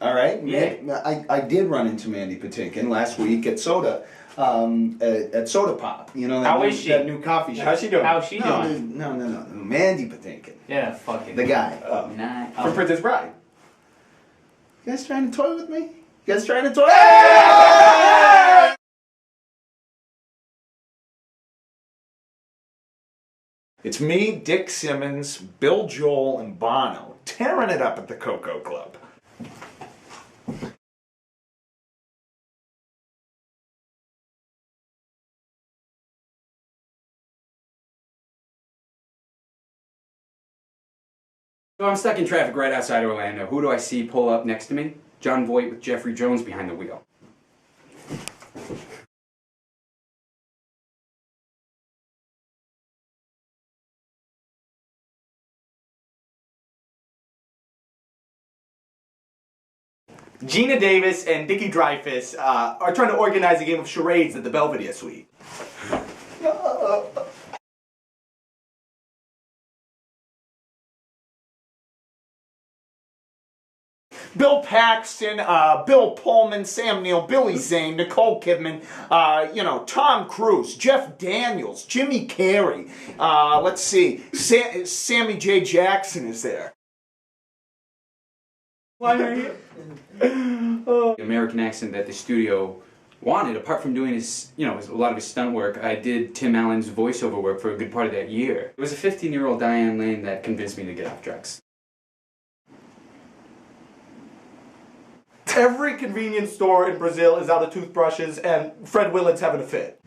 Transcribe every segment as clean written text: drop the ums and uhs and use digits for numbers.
All right? Yeah. I did run into Mandy Patinkin last week at Soda Pop. You know, How is she? That new coffee shop. How's she doing? How's she doing? No. Mandy Patinkin. Yeah, fucking. The guy. Nice. From Princess Bride. You guys trying to toy with me? You guys trying to toy? Hey! It's me, Dick Simmons, Bill Joel, and Bono tearing it up at the Cocoa Club. So I'm stuck in traffic right outside Orlando. Who do I see pull up next to me? John Voight with Jeffrey Jones behind the wheel. Gina Davis and Dickie Dreyfuss are trying to organize a game of charades at the Belvedere Suite. Bill Paxton, Bill Pullman, Sam Neill, Billy Zane, Nicole Kidman, Tom Cruise, Jeff Daniels, Jimmy Carrey. Let's see, Sammy J. Jackson is there. Why are you? The American accent that the studio wanted, apart from doing his, a lot of his stunt work, I did Tim Allen's voiceover work for a good part of that year. It was a 15-year-old Diane Lane that convinced me to get off drugs. Every convenience store in Brazil is out of toothbrushes, and Fred Willard's having a fit.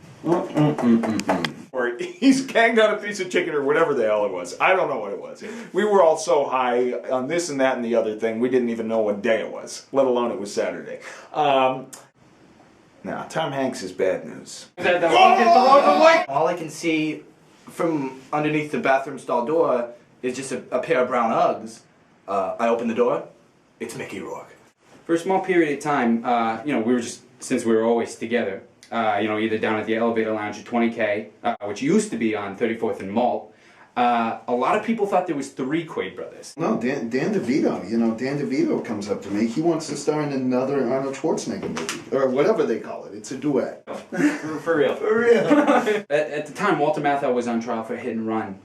Or he's ganged on a piece of chicken or whatever the hell it was. I don't know what it was. We were all so high on this and that and the other thing, we didn't even know what day it was, let alone it was Saturday. Tom Hanks is bad news. All I can see from underneath the bathroom stall door is just a pair of brown Uggs. I open the door, it's Mickey Rourke. For a small period of time, since we were always together, either down at the elevator lounge at 20K, which used to be on 34th and Malt, a lot of people thought there was 3 Quaid brothers. No, Dan DeVito, Dan DeVito comes up to me. He wants to star in another Arnold Schwarzenegger movie, or whatever they call it. It's a duet. For real. For real. At the time, Walter Matthau was on trial for Hit and Run.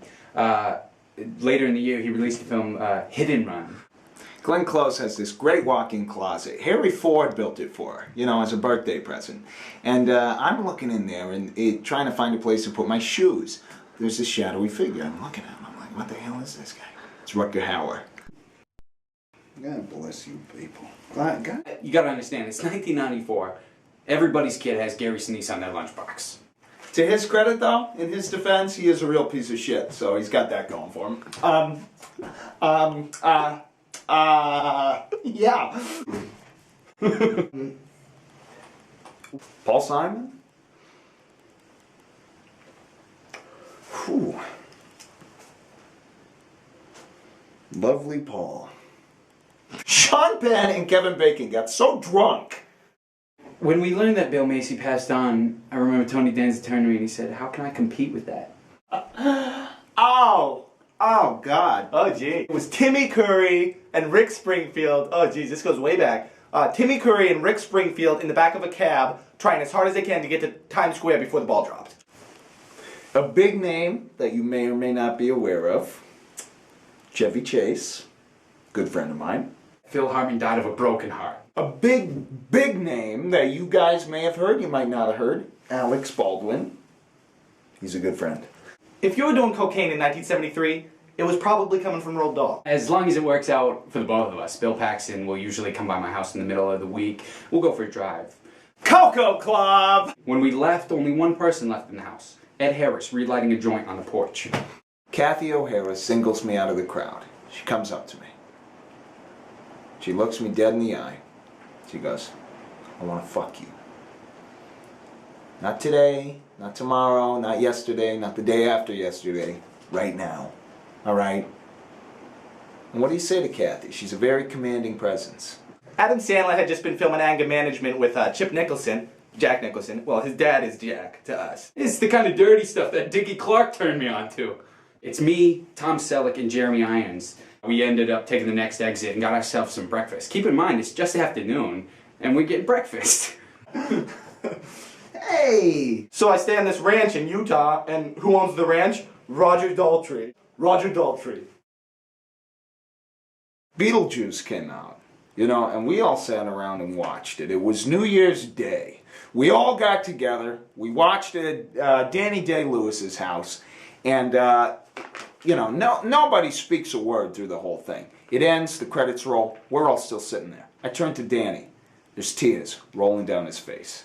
Later in the year, he released the film Hit and Run. Glenn Close has this great walk-in closet. Harry Ford built it for her, as a birthday present. And I'm looking in there and trying to find a place to put my shoes. There's this shadowy figure. I'm looking at him. I'm like, what the hell is this guy? It's Rutger Hauer. God bless you people. God. You gotta understand, it's 1994. Everybody's kid has Gary Sinise on their lunchbox. To his credit, though, in his defense, he is a real piece of shit. So he's got that going for him. Yeah. Paul Simon? Whew. Lovely Paul. Sean Penn and Kevin Bacon got so drunk. When we learned that Bill Macy passed on, I remember Tony Danza turned to me and he said, "How can I compete with that?" Oh, God. Oh, gee. It was Timmy Curry and Rick Springfield. Oh, geez, this goes way back. Timmy Curry and Rick Springfield in the back of a cab, trying as hard as they can to get to Times Square before the ball dropped. A big name that you may or may not be aware of. Chevy Chase. Good friend of mine. Phil Hartman died of a broken heart. A big name that you guys may have heard, you might not have heard. Alex Baldwin. He's a good friend. If you were doing cocaine in 1973, it was probably coming from Road Dogg. As long as it works out for the both of us, Bill Paxton will usually come by my house in the middle of the week. We'll go for a drive. Cocoa Club! When we left, only one person left in the house. Ed Harris, relighting a joint on the porch. Kathy O'Hara singles me out of the crowd. She comes up to me. She looks me dead in the eye. She goes, "I want to fuck you. Not today, not tomorrow, not yesterday, not the day after yesterday. Right now. All right?" And what do you say to Kathy? She's a very commanding presence. Adam Sandler had just been filming Anger Management with Jack Nicholson. Well, his dad is Jack to us. It's the kind of dirty stuff that Dickie Clark turned me on to. It's me, Tom Selleck, and Jeremy Irons. We ended up taking the next exit and got ourselves some breakfast. Keep in mind, it's just afternoon, and we get breakfast. Hey! So I stay on this ranch in Utah, and who owns the ranch? Roger Daltrey. Roger Daltrey. Beetlejuice came out, you know, and we all sat around and watched it. It was New Year's Day. We all got together. We watched it at Danny Day-Lewis's house, and you know, nobody speaks a word through the whole thing. It ends, the credits roll, we're all still sitting there. I turn to Danny. There's tears rolling down his face.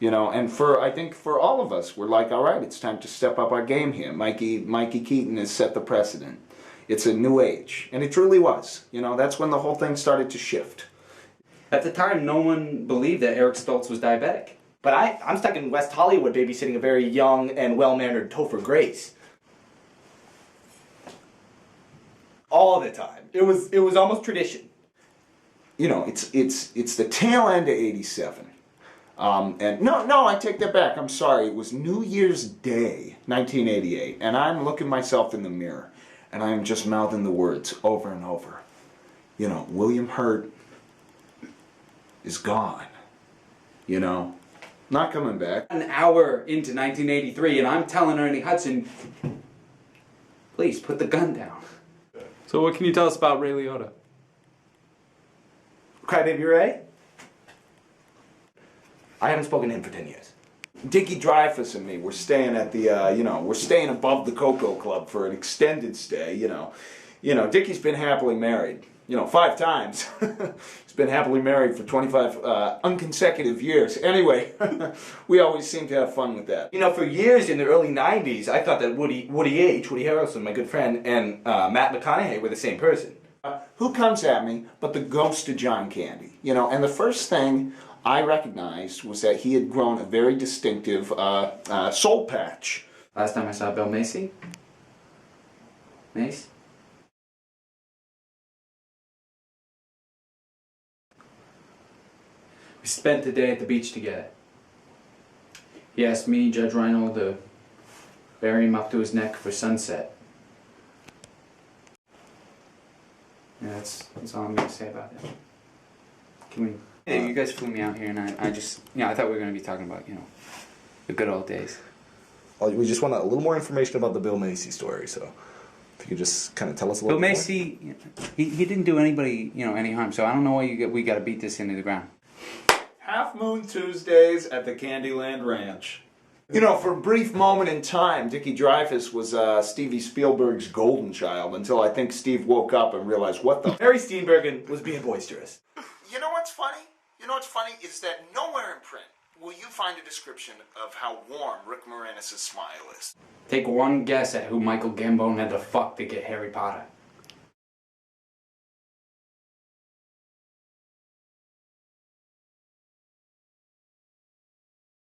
You know, and I think for all of us, we're like, all right, it's time to step up our game here. Mikey Keaton has set the precedent. It's a new age, and it truly was. You know, that's when the whole thing started to shift. At the time, no one believed that Eric Stoltz was diabetic. But I'm stuck in West Hollywood babysitting a very young and well-mannered Topher Grace. All the time. It was almost tradition. You know, it's the tail end of '87. And no, I take that back. I'm sorry. It was New Year's Day, 1988, and I'm looking myself in the mirror, and I'm just mouthing the words over and over. You know, William Hurt is gone. You know, not coming back. An hour into 1983, and I'm telling Ernie Hudson, please put the gun down. So what can you tell us about Ray Liotta? Crybaby Ray? I haven't spoken to him for 10 years. Dickie Dreyfuss and me, we're staying at the, you know, we're staying above the Cocoa Club for an extended stay, you know. You know, Dickie's been happily married, you know, 5 times. He's been happily married for 25 unconsecutive years. Anyway, we always seem to have fun with that. You know, for years in the early 90s, I thought that Woody Harrelson, my good friend, and Matt McConaughey were the same person. Who comes at me but the ghost of John Candy? You know, and the first thing I recognized was that he had grown a very distinctive soul patch. Last time I saw Bill Macy. Mace? We spent the day at the beach together. He asked me, Judge Reinhold, to bury him up to his neck for sunset. Yeah, that's all I'm going to say about that. Can we... Hey, you guys flew me out here, and I just... Yeah, I thought we were going to be talking about, you know, the good old days. We just want a little more information about the Bill Macy story, so if you could just kind of tell us a little Bill bit Macy, he didn't do anybody, you know, any harm, so I don't know why we got to beat this into the ground. Half Moon Tuesdays at the Candyland Ranch. You know, for a brief moment in time, Dickie Dreyfuss was Stevie Spielberg's golden child until I think Steve woke up and realized, what the... Harry Steenburgen was being boisterous. You know what's funny? You know what's funny is that nowhere in print will you find a description of how warm Rick Moranis' smile is. Take one guess at who Michael Gambon had to fuck to get Harry Potter.